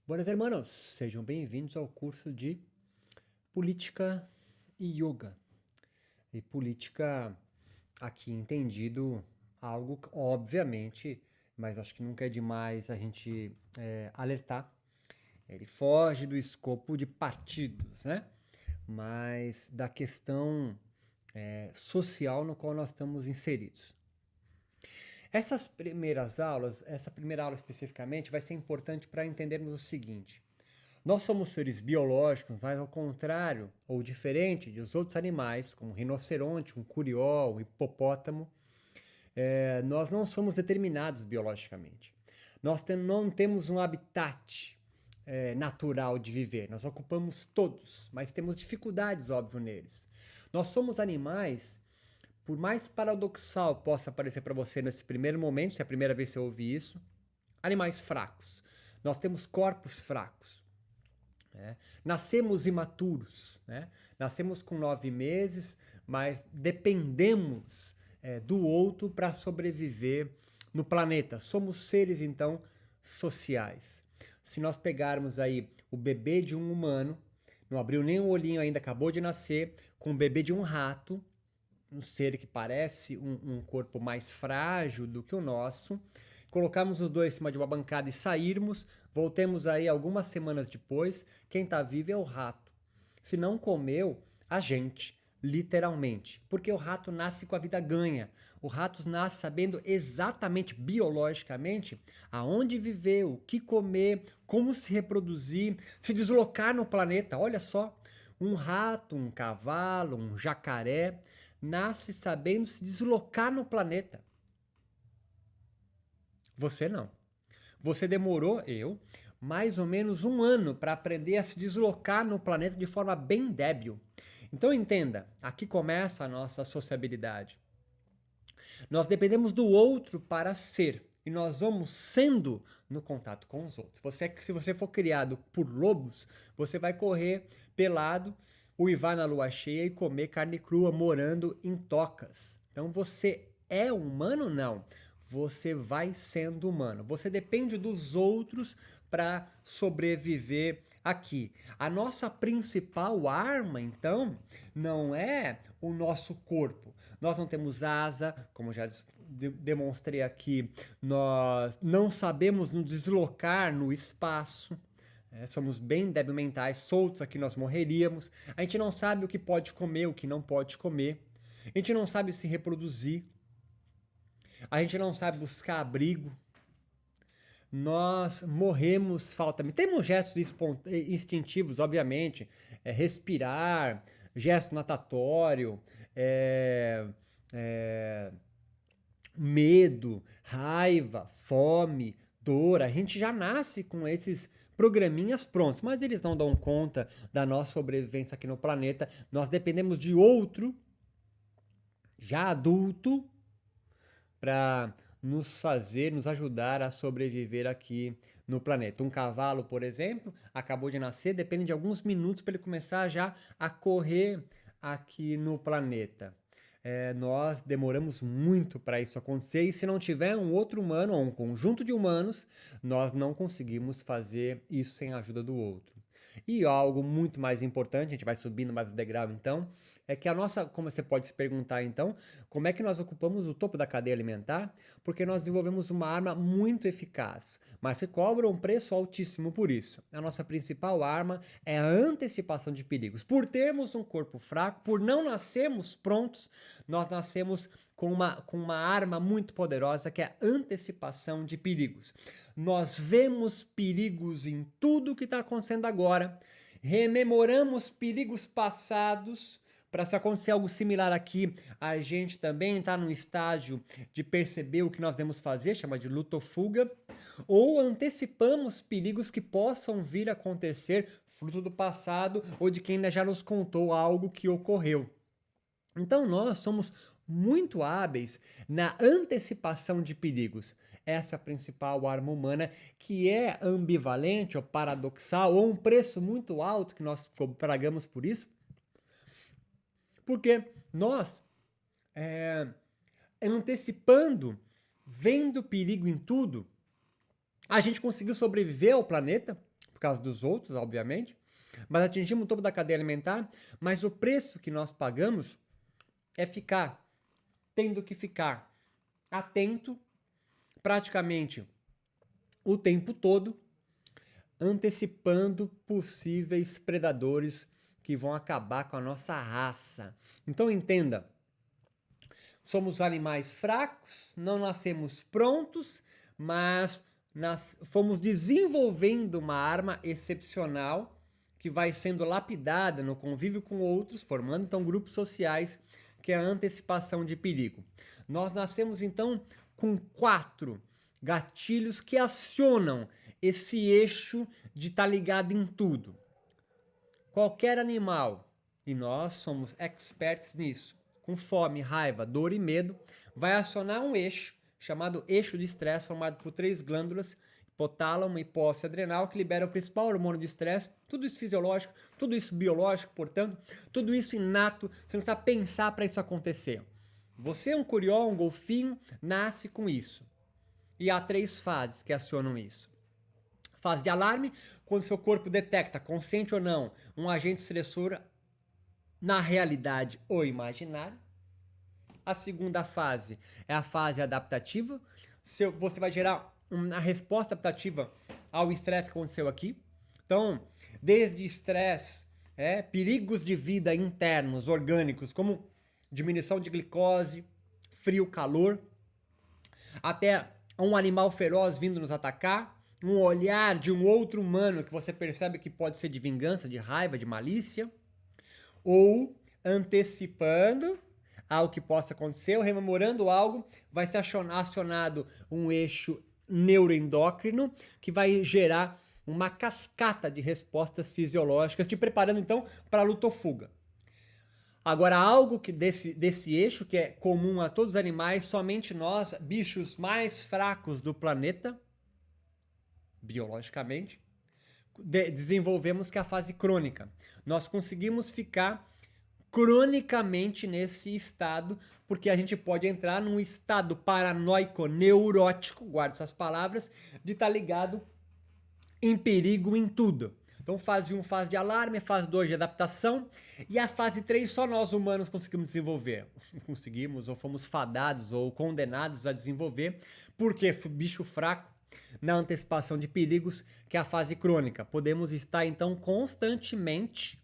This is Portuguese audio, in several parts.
Buenas hermanos, sejam bem-vindos ao curso de Política e Yoga. E política, aqui entendido, algo obviamente, mas acho que nunca é demais a gente alertar. Ele foge do escopo de partidos, né? Mas da questão social no qual nós estamos inseridos. Essas primeiras aulas, essa primeira aula especificamente, vai ser importante para entendermos o seguinte. Nós somos seres biológicos, mas ao contrário ou diferente dos outros animais, como um rinoceronte, um curió, um hipopótamo, nós não somos determinados biologicamente. Nós não temos um habitat natural de viver. Nós ocupamos todos, mas temos dificuldades, óbvio, neles. Nós somos animais, por mais paradoxal possa parecer para você nesse primeiro momento, se é a primeira vez que você ouve isso, animais fracos. Nós temos corpos fracos. Nascemos imaturos, né? Nascemos com 9 meses, mas dependemos do outro para sobreviver no planeta. Somos seres, então, sociais. Se nós pegarmos aí o bebê de um humano, não abriu nem o olhinho ainda, acabou de nascer, com o bebê de um rato, um ser que parece um corpo mais frágil do que o nosso, colocarmos os dois em cima de uma bancada e sairmos, voltemos aí algumas semanas depois, quem está vivo é o rato. Se não comeu, a gente, literalmente. Porque o rato nasce com a vida ganha. O rato nasce sabendo exatamente, biologicamente, aonde viver, o que comer, como se reproduzir, se deslocar no planeta. Olha só, um rato, um cavalo, um jacaré nasce sabendo se deslocar no planeta. Você não. Você demorou, mais ou menos um ano para aprender a se deslocar no planeta de forma bem débil. Então entenda, aqui começa a nossa sociabilidade. Nós dependemos do outro para ser. E nós vamos sendo no contato com os outros. Se você for criado por lobos, você vai correr pelado, uivar na lua cheia e comer carne crua morando em tocas. Então você é humano? Não. Você vai sendo humano. Você depende dos outros para sobreviver aqui. A nossa principal arma, então, não é o nosso corpo. Nós não temos asa, como já demonstrei aqui, nós não sabemos nos deslocar no espaço. Somos bem débil mentais, soltos aqui nós morreríamos. A gente não sabe o que pode comer, o que não pode comer. A gente não sabe se reproduzir. A gente não sabe buscar abrigo. Nós morremos faltamente. Temos gestos instintivos, obviamente, respirar, gesto natatório, medo, raiva, fome, dor. A gente já nasce com esses programinhas prontos, mas eles não dão conta da nossa sobrevivência aqui no planeta. Nós dependemos de outro, já adulto, para nos ajudar a sobreviver aqui no planeta. Um cavalo, por exemplo, acabou de nascer, depende de alguns minutos para ele começar já a correr aqui no planeta. Nós demoramos muito para isso acontecer e se não tiver um outro humano ou um conjunto de humanos, nós não conseguimos fazer isso sem a ajuda do outro. E algo muito mais importante, a gente vai subindo mais o degrau então, é que a nossa, como você pode se perguntar então, como é que nós ocupamos o topo da cadeia alimentar? Porque nós desenvolvemos uma arma muito eficaz, mas se cobra um preço altíssimo por isso. A nossa principal arma é a antecipação de perigos. Por termos um corpo fraco, por não nascermos prontos, nós nascemos com uma arma muito poderosa que é a antecipação de perigos. Nós vemos perigos em tudo que está acontecendo agora, rememoramos perigos passados, para se acontecer algo similar aqui, a gente também está no estágio de perceber o que nós devemos fazer, chama de luta ou fuga, ou antecipamos perigos que possam vir a acontecer, fruto do passado ou de quem ainda já nos contou algo que ocorreu. Então nós somos muito hábeis na antecipação de perigos. Essa é a principal arma humana, que é ambivalente ou paradoxal, ou um preço muito alto que nós pagamos por isso, porque nós, antecipando, vendo perigo em tudo, a gente conseguiu sobreviver ao planeta, por causa dos outros, obviamente, mas atingimos o topo da cadeia alimentar, mas o preço que nós pagamos é tendo que ficar atento praticamente o tempo todo, antecipando possíveis predadores que vão acabar com a nossa raça. Então entenda, somos animais fracos, não nascemos prontos, mas fomos desenvolvendo uma arma excepcional que vai sendo lapidada no convívio com outros, formando então grupos sociais, que é a antecipação de perigo. Nós nascemos então com 4 gatilhos que acionam esse eixo de estar ligado em tudo. Qualquer animal, e nós somos experts nisso, com fome, raiva, dor e medo, vai acionar um eixo chamado eixo de estresse, formado por 3 glândulas, hipotálamo, hipófise, adrenal, que libera o principal hormônio de estresse. Tudo isso fisiológico, tudo isso biológico, portanto, tudo isso inato, você não precisa pensar para isso acontecer. Você é um curió, um golfinho, nasce com isso. E há 3 fases que acionam isso. Fase de alarme, quando seu corpo detecta, consciente ou não, um agente estressor na realidade ou imaginário. A segunda fase é a fase adaptativa. Você vai gerar uma resposta adaptativa ao estresse que aconteceu aqui. Então, desde estresse, perigos de vida internos, orgânicos, como diminuição de glicose, frio, calor, até um animal feroz vindo nos atacar, um olhar de um outro humano que você percebe que pode ser de vingança, de raiva, de malícia, ou antecipando ao que possa acontecer, ou rememorando algo, vai ser acionado um eixo neuroendócrino que vai gerar uma cascata de respostas fisiológicas, te preparando então para a luta ou fuga. Agora, algo que desse eixo que é comum a todos os animais, somente nós, bichos mais fracos do planeta, biologicamente, desenvolvemos, que é a fase crônica. Nós conseguimos ficar cronicamente nesse estado, porque a gente pode entrar num estado paranoico, neurótico, guarde essas palavras, de estar ligado em perigo em tudo. Então, fase 1, fase de alarme, fase 2 de adaptação, e a fase 3 só nós humanos conseguimos desenvolver. Conseguimos, ou fomos fadados, ou condenados a desenvolver, porque bicho fraco, na antecipação de perigos, que é a fase crônica. Podemos estar, então, constantemente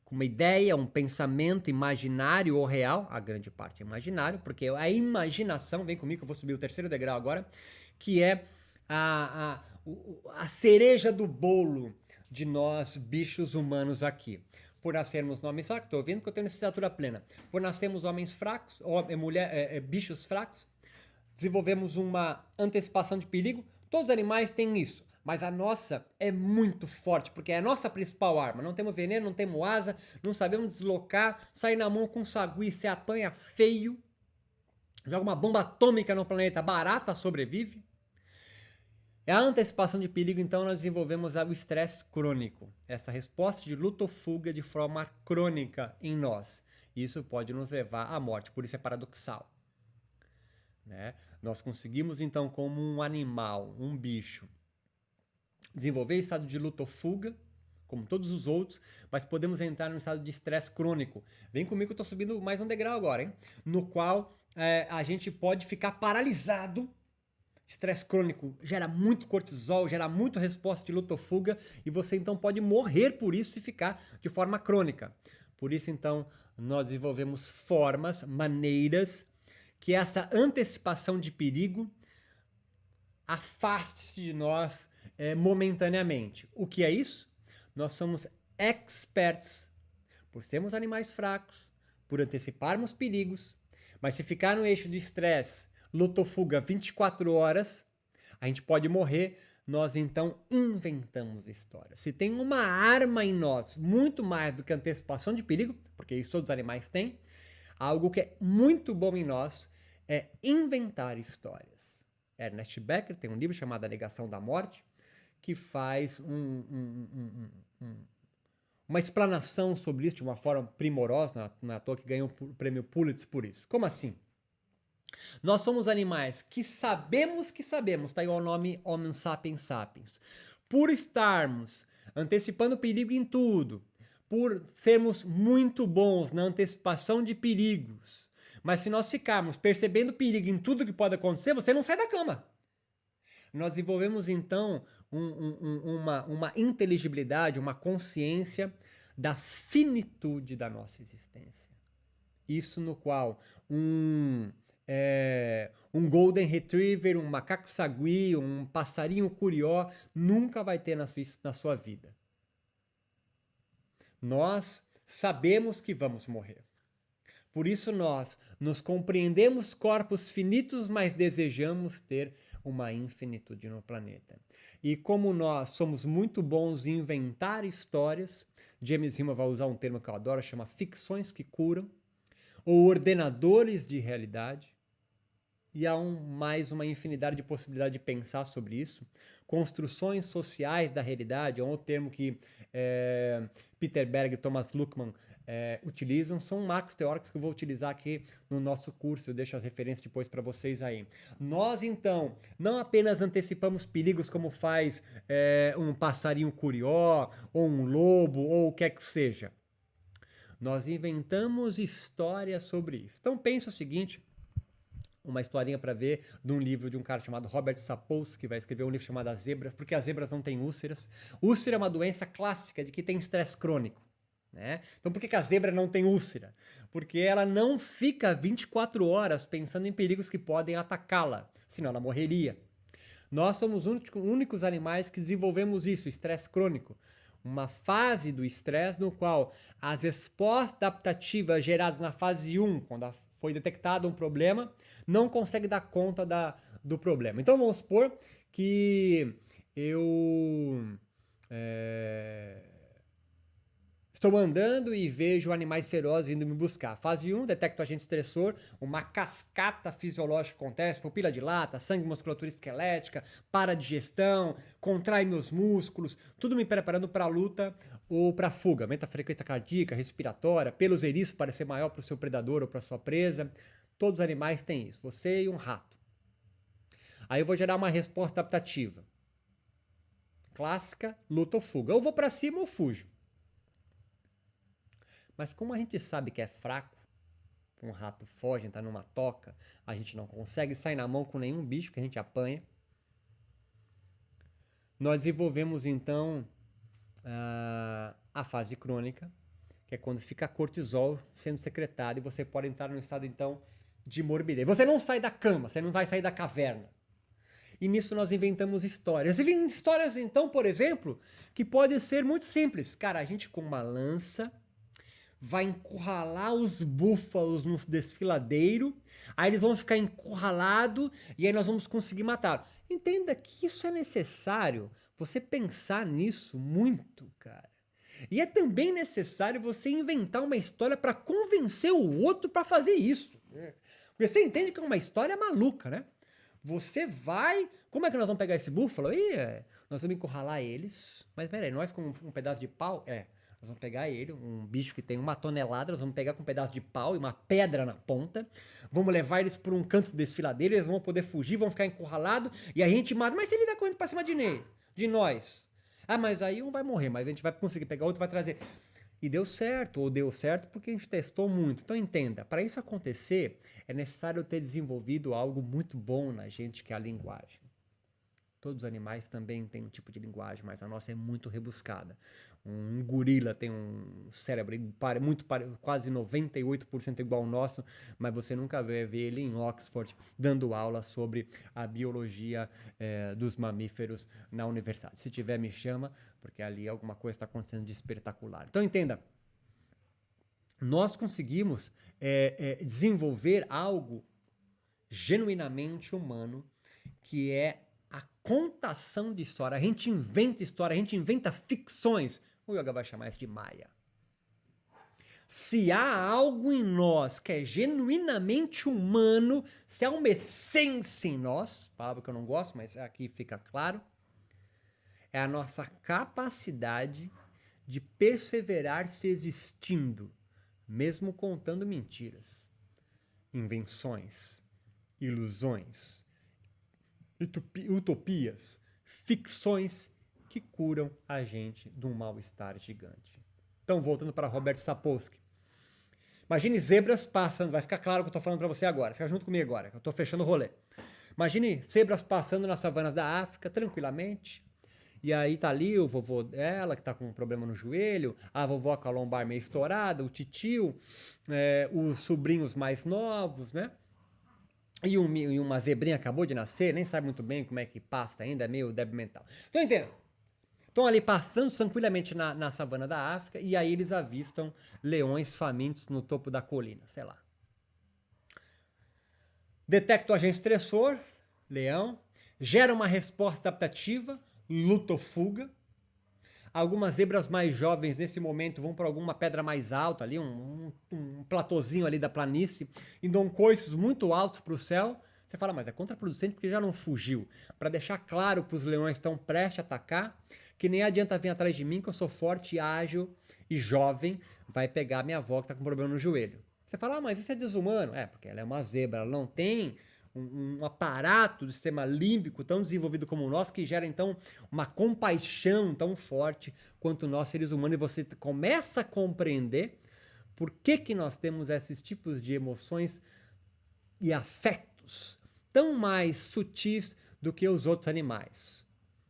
com uma ideia, um pensamento imaginário ou real, a grande parte é imaginário, porque a imaginação, vem comigo que eu vou subir o 3º degrau agora, que é a cereja do bolo de nós, bichos humanos aqui. Por nascermos homens fracos, estou ouvindo que eu tenho necessatura plena, por nascermos homens fracos, bichos fracos, desenvolvemos uma antecipação de perigo, todos os animais têm isso. Mas a nossa é muito forte, porque é a nossa principal arma. Não temos veneno, não temos asa, não sabemos deslocar, sair na mão com sagui, você apanha feio, joga uma bomba atômica no planeta, barata sobrevive. É a antecipação de perigo, então nós desenvolvemos o estresse crônico, essa resposta de luta ou fuga de forma crônica em nós. Isso pode nos levar à morte, por isso é paradoxal. Né? Nós conseguimos, então, como um animal, um bicho, desenvolver estado de luta ou fuga, como todos os outros, mas podemos entrar num estado de estresse crônico. Vem comigo que eu estou subindo mais um degrau agora, hein? No qual a gente pode ficar paralisado. Estresse crônico gera muito cortisol, gera muito resposta de luta ou fuga, e você então pode morrer por isso se ficar de forma crônica. Por isso, então, nós desenvolvemos formas, maneiras, que essa antecipação de perigo afaste-se de nós momentaneamente. O que é isso? Nós somos experts por sermos animais fracos, por anteciparmos perigos, mas se ficar no eixo do estresse, luta ou fuga 24 horas, a gente pode morrer. Nós então inventamos histórias. Se tem uma arma em nós, muito mais do que antecipação de perigo, porque isso todos os animais têm, algo que é muito bom em nós é inventar histórias. Ernest Becker tem um livro chamado A Negação da Morte, que faz uma explanação sobre isso de uma forma primorosa, não é à toa que ganhou o prêmio Pulitzer por isso. Como assim? Nós somos animais que sabemos, tá aí o nome Homo sapiens sapiens. por estarmos antecipando perigo em tudo, por sermos muito bons na antecipação de perigos, mas se nós ficarmos percebendo perigo em tudo que pode acontecer, você não sai da cama. Nós desenvolvemos então uma inteligibilidade, uma consciência da finitude da nossa existência. Isso no qual um Golden Retriever, um macaco sagui, um passarinho curió nunca vai ter na sua vida. Nós sabemos que vamos morrer. Por isso nós nos compreendemos corpos finitos, mas desejamos ter uma infinitude no planeta. E como nós somos muito bons em inventar histórias, James Hillman vai usar um termo que eu adoro, chama ficções que curam, ou ordenadores de realidade, e há mais uma infinidade de possibilidades de pensar sobre isso. Construções sociais da realidade, é um outro termo que Peter Berg e Thomas Luckmann utilizam, são marcos teóricos que eu vou utilizar aqui no nosso curso, eu deixo as referências depois para vocês aí. Nós, então, não apenas antecipamos perigos como faz um passarinho curió, ou um lobo, ou o que é que seja. Nós inventamos histórias sobre isso. Então pensa o seguinte, uma historinha para ver de um livro de um cara chamado Robert Sapolsky, que vai escrever um livro chamado As Zebras, porque as zebras não têm úlceras. Úlcera é uma doença clássica de que tem estresse crônico. Né? Então por que a zebra não tem úlcera? Porque ela não fica 24 horas pensando em perigos que podem atacá-la, senão ela morreria. Nós somos os únicos animais que desenvolvemos isso, estresse crônico. Uma fase do estresse no qual as respostas adaptativas geradas na fase 1, quando foi detectado um problema, não consegue dar conta do problema. Então vamos supor que eu estou andando e vejo animais ferozes indo me buscar. Fase 1, detecto agente estressor, uma cascata fisiológica acontece, pupila dilata, sangue, musculatura esquelética, paradigestão, contrai meus músculos, tudo me preparando para a luta ou para a fuga. Aumenta a frequência cardíaca, respiratória, pelos eriços para ser maior para o seu predador ou para a sua presa. Todos os animais têm isso, você e um rato. Aí eu vou gerar uma resposta adaptativa. Clássica, luta ou fuga. Eu vou para cima ou fujo. Mas como a gente sabe que é fraco, um rato foge, entra numa toca, a gente não consegue sair na mão com nenhum bicho que a gente apanha. Nós desenvolvemos então a fase crônica, que é quando fica cortisol sendo secretado e você pode entrar num estado então de morbidez. Você não sai da cama, você não vai sair da caverna. E nisso nós inventamos histórias. E histórias então, por exemplo, que pode ser muito simples. Cara, a gente com uma lança vai encurralar os búfalos no desfiladeiro, aí eles vão ficar encurralados e aí nós vamos conseguir matar. Entenda que isso é necessário, você pensar nisso muito, cara. E é também necessário você inventar uma história para convencer o outro para fazer isso. Porque você entende que é uma história maluca, né? Você vai... Como é que nós vamos pegar esse búfalo? Nós vamos encurralar eles. Mas peraí, nós com um pedaço de pau... Nós vamos pegar ele, um bicho que tem 1 tonelada, nós vamos pegar com um pedaço de pau e uma pedra na ponta, vamos levar eles por um canto do desfiladeiro, eles vão poder fugir, vão ficar encurralados, e a gente mata. Mas se ele vai correndo pra cima de nós? Mas aí um vai morrer, mas a gente vai conseguir pegar outro, vai trazer. E deu certo, ou deu certo porque a gente testou muito. Então entenda, para isso acontecer, é necessário ter desenvolvido algo muito bom na gente, que é a linguagem. Todos os animais também têm um tipo de linguagem, mas a nossa é muito rebuscada. Um gorila tem um cérebro quase 98% igual ao nosso, mas você nunca vai ver ele em Oxford dando aula sobre a biologia dos mamíferos na universidade. Se tiver, me chama, porque ali alguma coisa está acontecendo de espetacular. Então entenda, nós conseguimos desenvolver algo genuinamente humano, que é a contação de história. A gente inventa história, a gente inventa ficções. O yoga vai chamar isso de Maya. Se há algo em nós que é genuinamente humano, se há uma essência em nós, palavra que eu não gosto, mas aqui fica claro, é a nossa capacidade de perseverar se existindo, mesmo contando mentiras, invenções, ilusões, utopias, ficções que curam a gente de um mal-estar gigante. Então, voltando para Robert Sapolsky. Imagine zebras passando, vai ficar claro o que eu estou falando para você agora, fica junto comigo agora, que eu estou fechando o rolê. Imagine zebras passando nas savanas da África, tranquilamente, e aí tá ali o vovô dela, que tá com um problema no joelho, a vovó com a lombar meio estourada, o titio, os sobrinhos mais novos, né? E uma zebrinha acabou de nascer, nem sabe muito bem como é que passa ainda, é meio débil mental. Então entendo. Estão ali passando tranquilamente na savana da África e aí eles avistam leões famintos no topo da colina, sei lá. Detecta o agente estressor, leão, gera uma resposta adaptativa, luta ou fuga. Algumas zebras mais jovens nesse momento vão para alguma pedra mais alta ali, um platôzinho ali da planície, e dão coices muito altos para o céu. Você fala, mas é contraproducente porque já não fugiu. Para deixar claro para os leões que estão prestes a atacar, que nem adianta vir atrás de mim, que eu sou forte, ágil e jovem, vai pegar minha avó que está com problema no joelho. Você fala, mas isso é desumano. É, porque ela é uma zebra, ela não tem um aparato do sistema límbico tão desenvolvido como o nosso, que gera então uma compaixão tão forte quanto nós seres humanos, e você começa a compreender por que nós temos esses tipos de emoções e afetos tão mais sutis do que os outros animais,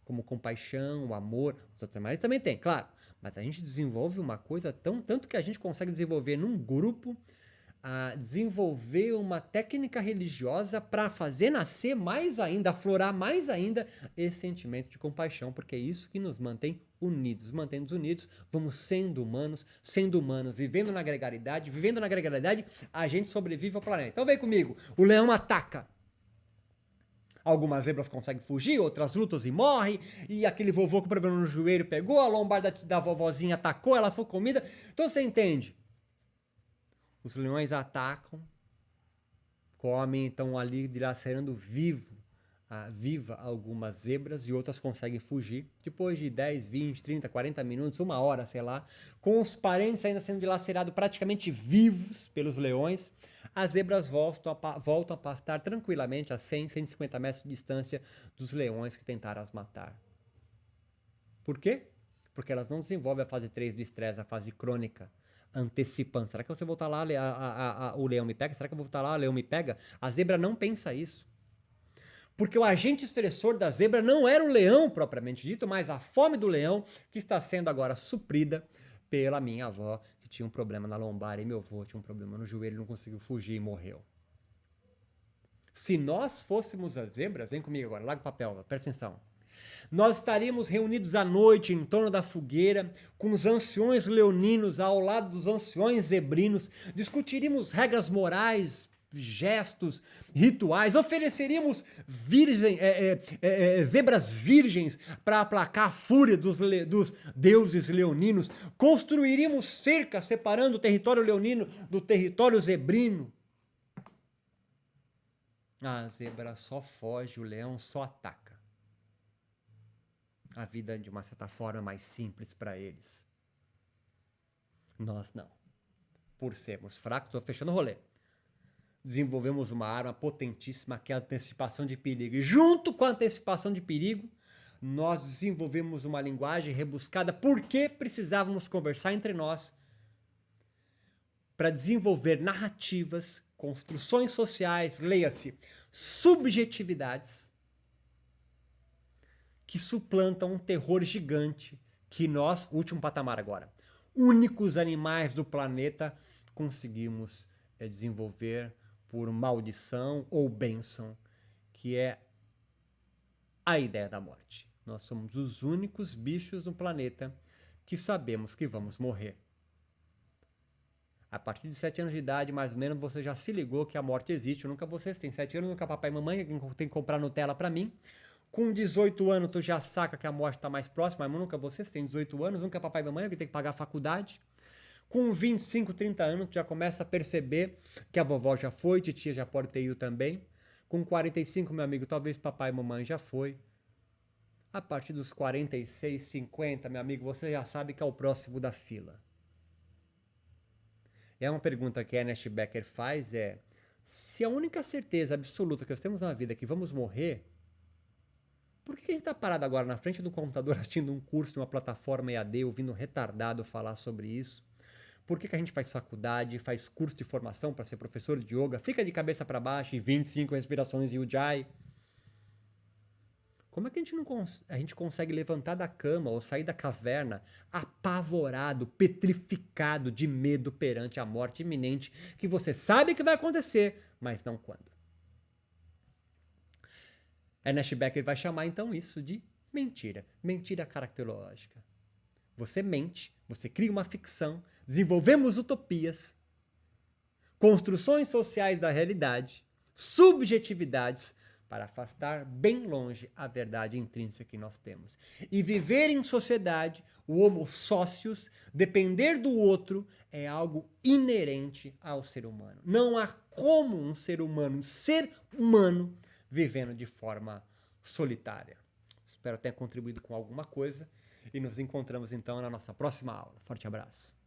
como compaixão, o amor. Os outros animais também têm, claro, mas a gente desenvolve uma coisa tanto que a gente consegue desenvolver num grupo, a desenvolver uma técnica religiosa para fazer nascer mais ainda, aflorar mais ainda esse sentimento de compaixão, porque é isso que nos mantém unidos. Mantendo-nos unidos, vamos sendo humanos, vivendo na gregariedade, a gente sobrevive ao planeta. Então vem comigo, o leão ataca. Algumas zebras conseguem fugir, outras lutam e morrem, e aquele vovô com problema no joelho pegou, a lombar da vovozinha atacou, ela foi comida. Então você entende? Os leões atacam, comem, estão ali dilacerando viva algumas zebras, e outras conseguem fugir. Depois de 10, 20, 30, 40 minutos, uma hora, sei lá, com os parentes ainda sendo dilacerados praticamente vivos pelos leões, as zebras voltam a pastar tranquilamente a 100, 150 metros de distância dos leões que tentaram as matar. Por quê? Porque elas não desenvolvem a fase 3 do estresse, a fase crônica, antecipando. Será que você voltar lá, o leão me pega? Será que eu vou voltar lá, o leão me pega? A zebra não pensa isso. Porque o agente estressor da zebra não era o leão propriamente dito, mas a fome do leão, que está sendo agora suprida pela minha avó, que tinha um problema na lombar, e meu avô tinha um problema no joelho, não conseguiu fugir e morreu. Se nós fôssemos as zebras, vem comigo agora, larga o papel, presta atenção. Nós estaríamos reunidos à noite em torno da fogueira, com os anciões leoninos ao lado dos anciões zebrinos, discutiríamos regras morais, gestos, rituais, ofereceríamos zebras virgens para aplacar a fúria dos deuses leoninos, construiríamos cercas separando o território leonino do território zebrino. A zebra só foge, o leão só ataca. A vida, de uma certa forma, é mais simples para eles. Nós não. Por sermos fracos, estou fechando o rolê. Desenvolvemos uma arma potentíssima, que é a antecipação de perigo. E junto com a antecipação de perigo, nós desenvolvemos uma linguagem rebuscada, porque precisávamos conversar entre nós para desenvolver narrativas, construções sociais, leia-se, subjetividades, que suplantam um terror gigante que nós, último patamar agora, únicos animais do planeta, conseguimos desenvolver por maldição ou bênção, que é a ideia da morte. Nós somos os únicos bichos no planeta que sabemos que vamos morrer. A partir de 7 anos de idade, mais ou menos, você já se ligou que a morte existe. Nunca vocês têm 7 anos, nunca papai e mamãe tem que comprar Nutella para mim. Com 18 anos, tu já saca que a morte está mais próxima, mas nunca vocês têm 18 anos, nunca papai e mamãe, que tem que pagar a faculdade. Com 25, 30 anos, tu já começa a perceber que a vovó já foi, titia já pode ter ido também. Com 45, meu amigo, talvez papai e mamãe já foi. A partir dos 46, 50, meu amigo, você já sabe que é o próximo da fila. É uma pergunta que Ernest Becker faz, se a única certeza absoluta que nós temos na vida é que vamos morrer, Por que a gente tá parado agora na frente do computador assistindo um curso de uma plataforma EAD, ouvindo um retardado falar sobre isso? Por que a gente faz faculdade, faz curso de formação para ser professor de yoga, fica de cabeça para baixo e 25 respirações em Ujjayi? Como é que a gente consegue levantar da cama ou sair da caverna apavorado, petrificado de medo perante a morte iminente que você sabe que vai acontecer, mas não quando? Ernest Becker vai chamar então isso de mentira, mentira caracterológica. Você mente, você cria uma ficção, desenvolvemos utopias, construções sociais da realidade, subjetividades, para afastar bem longe a verdade intrínseca que nós temos. E viver em sociedade, o homo socius, depender do outro, é algo inerente ao ser humano. Não há como um ser humano vivendo de forma solitária. Espero ter contribuído com alguma coisa e nos encontramos então na nossa próxima aula. Forte abraço.